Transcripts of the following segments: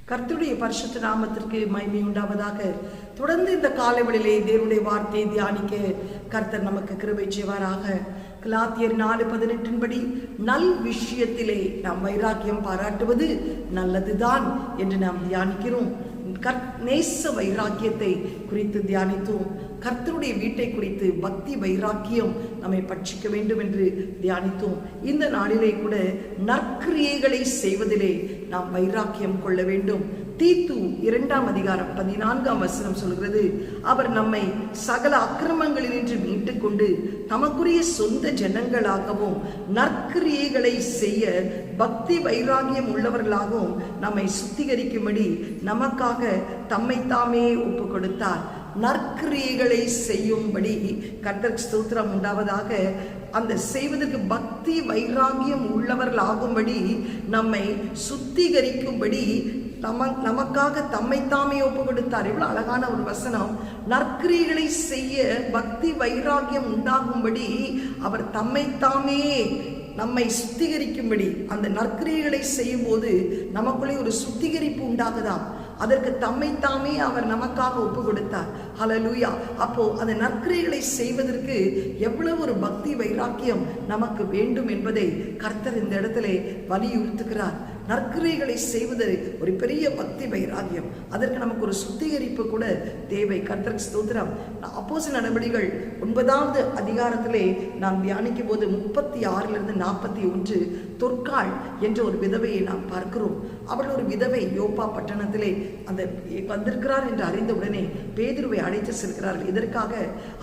கர்த்தருடைய பரிசுத்த நாமத்திற்கு மகிமை உண்டாவதாக. தொடர்ந்து இந்த காலைவெளியிலே தேவனுடைய வார்த்தையை தியானிக்க கர்த்தர் நமக்கு கிருபை செய்வாராக. கலாத்தியர் 4:18 படி நல் விஷயத்திலே நாம் வைராக்கியம் பாராட்டுவது நல்லதுதான் என்று நாம் தியானிக்கிறோம். நேச வைராக்கியத்தை குறித்து தியானித்தோம். கர்த்தருடைய வீட்டை குறித்து பக்தி வைராக்கியம் நம்மை பட்சிக்க வேண்டும் என்று தியானித்தோம். இந்த நாளிலே கூட நற்கிரியைகளை செய்வதிலே நாம் வைராக்கியம் கொள்ள வேண்டும். தீத்து 2:14 சொல்கிறது, அவர் நம்மை சகல அக்கிரமங்களினின்று மீட்டுக் கொண்டு தமக்குரிய சொந்த ஜனங்களாகவும் நற்கிரியைகளை செய்ய பக்தி வைராகியம் உள்ளவர்களாகவும் நம்மை சுத்திகரிக்கும்படி நமக்காக தம்மை தாமே ஒப்பு கொடுத்தார். நற்கிரியைகளை செய்யும்படி கர்த்தருக்கு ஸ்தோத்திரம் உண்டாவதாக. அந்த செய்வதற்கு பக்தி வைராகியம் உள்ளவர்கள் ஆகும்படி நம்மை சுத்திகரிக்கும்படி நமக்காக தம்மை தாமே ஒப்பு கொடுத்தார். இவ்வளவு அழகான ஒரு வசனம். நற்கிரியைகளை செய்ய பக்தி வைராகியம் உண்டாகும்படி அவர் தம்மை தாமே நம்மை சுத்திகரிக்கும்படி, அந்த நற்கிரியைகளை செய்யும் போது நமக்குள்ளே ஒரு சுத்திகரிப்பு உண்டாகுதாம். அதற்கு தம்மை தாமே அவர் நமக்காக ஒப்பு கொடுத்தார். ஹல்லேலூயா. அப்போ அந்த நற்கிரியைகளை செய்வதற்கு எவ்வளவு ஒரு பக்தி வைராக்கியம் நமக்கு வேண்டும் என்பதை கர்த்தர் இந்த இடத்திலே வலியுறுத்துகிறார். நற்கிரியைகளை செய்வது ஒரு பெரிய பக்தி வைராகியம். அதற்கு நமக்கு ஒரு சுத்திகரிப்பு கூட தேவை. கர்த்தருக்கு ஸ்தோத்திரம். அப்போஸ்தலர் நடபடிகள் 9வது அதிகாரத்திலே நாம் தியானிக்கும் போது 36 41 தொற்காள் என்ற ஒரு விதவையை நாம் பார்க்கிறோம். அவள் ஒரு விதவை. யோப்பா பட்டணத்திலே அந்த வந்திருக்கிறார் என்று அறிந்தவுடனே பேதுருவை அழைத்து செல்கிறார்கள். இதற்காக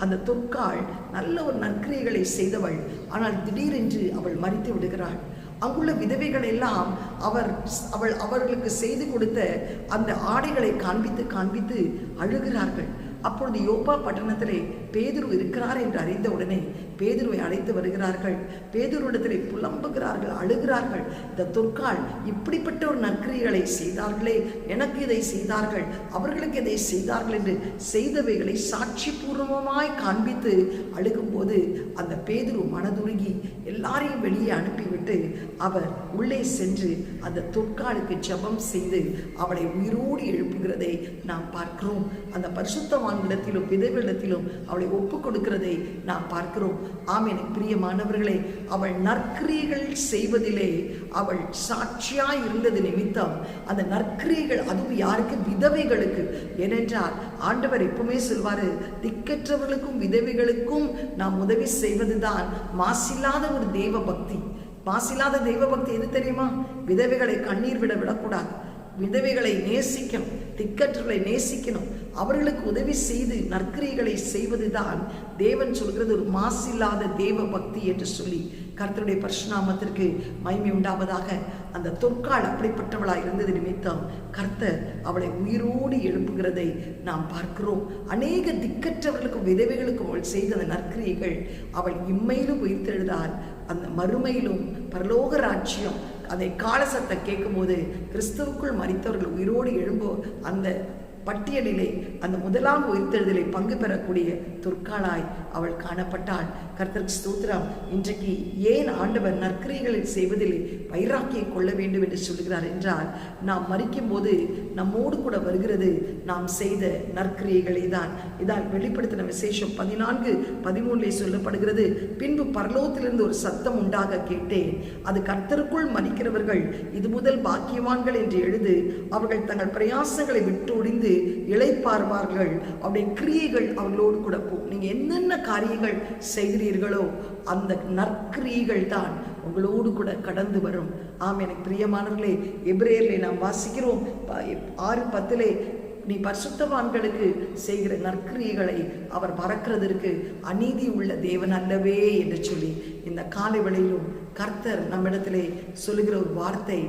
அந்த தொற்காள் நல்ல ஒரு நற்கிரியைகளை செய்தவள். ஆனால் திடீரென்று அவள் மரித்து விடுகிறாள். அங்குள்ள விதவைகள் எல்லாம் அவர்களுக்கு செய்து கொடுத்த அந்த ஆடைகளை காண்பித்து அழுகிறார்கள். அப்பொழுது யோப்பா பட்டணத்திலே பேதுரு இருக்கிறார் என்று அறிந்த உடனே பேதுருவை அழைத்து வருகிறார்கள். பேதுருவிடத்திலே புலம்புகிறார்கள், அழுகிறார்கள். இந்த தொற்காள் இப்படிப்பட்ட ஒரு நற்கிரியைகளை செய்தார்களே, எனக்கு இதை செய்தார்கள், அவர்களுக்கு இதை செய்தார்கள் என்று செய்தவைகளை சாட்சி பூர்வமாய் காண்பித்து அழுகும்போது அந்த பேதுரு மனதுருகி எல்லாரையும் வெளியே அனுப்பிவிட்டு அவர் உள்ளே சென்று அந்த தொற்காளுக்கு ஜெபம் செய்து அவளை உயிரோடு எழுப்புகிறதை நாம் பார்க்கிறோம். அந்த பரிசுத்தவான்களிடத்திலும் விதவைகளிடத்திலும் அவளை ஒப்பு கொடுக்கிறதை நாம் பார்க்கிறோம். ஆமென். பிரியமானவர்களே, அவள் நற்கிரியைகள் செய்வதிலே அவள் சாட்சியாய் இருந்தது நிமித்தம் அந்த நற்கிரியைகள், அதுவும் யாருக்கு? விதவைகளுக்கு. ஏனென்றால் ஆண்டவர் எப்பவுமே சொல்வாரு, திக்கற்றவர்களுக்கும் விதவைகளுக்கும் நாம் உதவி செய்வதுதான் மாசில்லாத ஒரு தெய்வ பக்தி. மாசில்லாத தெய்வ பக்தி எது தெரியுமா? விதவைகளை கண்ணீர் விடக்கூடாது. விதவைகளை நேசிக்கணும், திக்கற்றவர்களை நேசிக்கணும், அவர்களுக்கு உதவி செய்து நற்கிரியைகளை செய்வதுதான் தேவன் சொல்கிறது ஒரு மாசில்லாத தேவ பக்தி என்று சொல்லி கர்த்தருடைய பரிசுநாமத்திற்கு மகிமை உண்டாவதாக. அந்த தொற்காள் அப்படிப்பட்டவளாய் இருந்தது நிமித்தம் கர்த்தர் அவளை உயிரோடு எழுப்புகிறதை நாம் பார்க்கிறோம். அநேக திக்கற்றவர்களுக்கும் விதவைகளுக்கும் அவள் செய்த அந்த நற்கிரியைகள் அவள் இம்மையிலும் உயிர்த்தெழுதால் அந்த மறுமையிலும் பரலோக ராஜ்யம் அதை காலசத்தை கேட்கும் போது கிறிஸ்துவுக்குள் மரித்தவர்கள் உயிரோடு எழும்போ அந்த பட்டியலிலே அந்த முதலாம் உயிர்த்தெழுதலை பங்கு பெறக்கூடிய தொற்காளாய் அவள் காணப்பட்டாள். கர்த்தருக்கு ஸ்தோத்திரம். இன்றைக்கு ஏன் ஆண்டவர் நற்கிரியைகளை செய்வதில் வைராக்கியம் கொள்ள வேண்டும் என்று சொல்கிறார் என்றால், நாம் மரிக்கும் போது நம்மோடு கூட வருகிறது நாம் செய்த நற்கிரியைகளே தான். இதால் வெளிப்படுத்தின விசேஷம் 14:13 சொல்லப்படுகிறது, பின்பு பரலோகத்திலிருந்து ஒரு சத்தம் உண்டாக கேட்டேன், அது கர்த்தருக்குள் மரிக்கிறவர்கள் இது முதல் பாக்கியவான்கள் என்று எழுது, அவர்கள் தங்கள் பிரயாசங்களை விட்டு ஒடிந்து இளைப்பார்வார்கள், அவருடைய கிரியைகள் அவர்களோடு கூட போகும். நீங்க என்னென்ன காரியங்கள் செய்கிறீர்களோ அந்த நற்கிரியைகள் தான் உங்களோடு கூட கடந்து வரும். ஆம். எனக்கு பிரியமானவர்களே, எபிரேயரிலே நாம் வாசிக்கிறோம் 6:10 நீ பரிசுத்தவான்களுக்கு செய்கிற நற்கிரியைகளை அவர் மறக்கிறதற்கு அநீதி உள்ள தேவன் அல்லவே என்று சொல்லி இந்த காலை வேளையிலும் கர்த்தர் நம்மிடத்திலே சொல்லுகிற ஒரு வார்த்தை,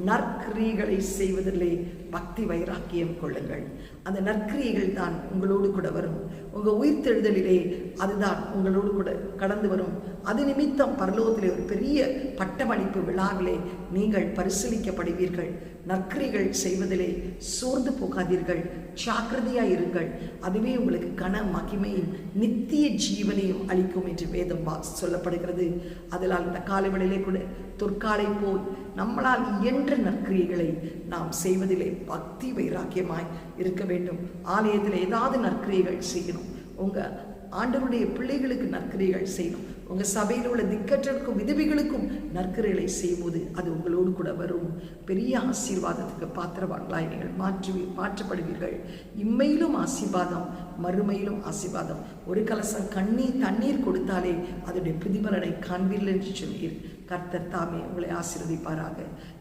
நற்கிரியைகளை செய்வதிலே பக்தி வைராக்கியம் கொள்ளுங்கள். அந்த நற்கிரியைகள் தான் உங்களோடு கூட வரும். உங்க உயிர்த்தெழுதலிலே அதுதான் உங்களோடு கூட கடந்து வரும். அது நிமித்தம் பரலோகத்திலே ஒரு பெரிய பட்டமளிப்பு விழாவிலே நீங்கள் பரிசீலிக்கப்படுவீர்கள். நற்கிரிகள் செய்வதிலே சோர்ந்து போகாதீர்கள், ஜாக்கிரதையாய் இருங்கள். அதுவே உங்களுக்கு கன மகிமையும் நித்திய ஜீவனையும் அளிக்கும் என்று வேதம் சொல்லப்படுகிறது. அதனால் இந்த காலைவெளியிலே கூட தொற்காலை போல் நம்மளால் இயன்ற நற்கிரியைகளை நாம் செய்வதிலே பக்தி வைராக்கியமாய் இருக்க வேண்டும். ஆலயத்தில் ஏதாவது நற்கிரியைகள் செய்யணும், உங்கள் ஆண்டவருடைய பிள்ளைகளுக்கு நற்கிரியைகள் செய்யணும், உங்கள் சபையில் உள்ள திக்கற்றருக்கும் விதவிகளுக்கும் நற்கிரியைகளை செய்யும்போது அது உங்களோடு கூட வரும். பெரிய ஆசீர்வாதத்துக்கு பாத்திரவான்களாய் நீங்கள் மாற்றப்படுவீர்கள். இம்மையிலும் ஆசீர்வாதம், மறுமையிலும் ஆசீர்வாதம். ஒரு கலசம் தண்ணீர் கொடுத்தாலே அதனுடைய பிரதிபலனை காண்பீர்கள் என்று சொன்னீர். கர்த்தர் தாமே உங்களை ஆசீர்வதிப்பாராக.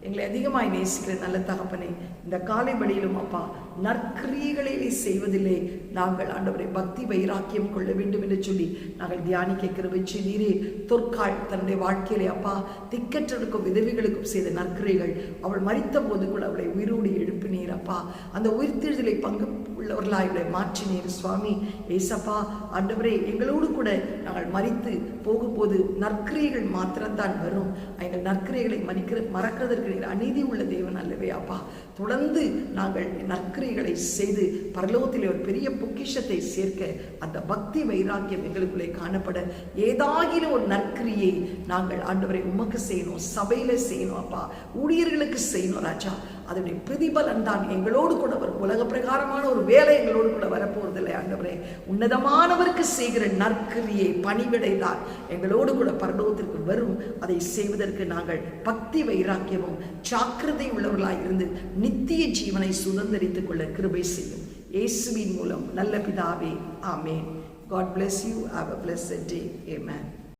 எங்களை அதிகமாய் நேசிக்கிற நல்ல தகப்பனே, இந்த காலை வழியிலும் அப்பா நற்கிரியைகளை செய்வதில்லை நாங்கள் ஆண்டவரை பக்தி வைராக்கியம் கொள்ள வேண்டும் என்று சொல்லி நாங்கள் தியானிக்க கிருபை செய்தீரே. தொற்காள் தன்னுடைய வாழ்க்கையிலே அப்பா திக்கற்றருக்கும் விதவிகளுக்கும் செய்த நற்கிரியைகள், அவள் மரித்த போது கூட அவளை உயிரோடு எழுப்பினீர் அப்பா. அந்த உயிர்த்தெழுதலை பங்கு உள்ளவர்களாய் இவளை மாற்றினீர் சுவாமி. ஏசப்பா ஆண்டவரே, எங்களோடு கூட நாங்கள் மரித்து போகும்போது நற்கிரியைகள் மாத்திரம்தான் வரும். எங்கள் நற்கிரியைகளை மறக்கிறதற்கு அநீதி உள்ள தேவன் அல்லவே அப்பா. தொடர்ந்து நாங்கள் நற்கிரியைகளை செய்து பரலோகத்திலே ஒரு பெரிய பொக்கிஷத்தை சேர்க்க அந்த பக்தி வைராக்கியம் எங்களுக்குள்ளே காணப்பட ஏதாகிலும் ஒரு நற்கிரியை நாங்கள் ஆண்டவரை உமக்கு செய்யணும், சபையில செய்யணும் அப்பா, ஊழியர்களுக்கு செய்யணும் ராஜா. அதனுடைய பிரதிபலன் தான் எங்களோடு கூட வரும். உலக பிரகாரமான ஒரு வேலை எங்களோடு கூட வரப்போவதில்லை ஆண்டவரே. உன்னதமானவருக்கு செய்கிற நற்கிரியை பணிவிடைதான் எங்களோடு கூட பரலோகத்திற்கு வரும். அதை செய்வதற்கு நாங்கள் பக்தி வைராக்கியமும் ஜாக்கிரதை உள்ளவர்களாய் இருந்து நித்திய ஜீவனை சுதந்திரித்துக் கொள்ள கிருபை செய்யும். இயேசுவின் மூலம் நல்ல பிதாவே, ஆமென். God bless you. Have a blessed day. Amen.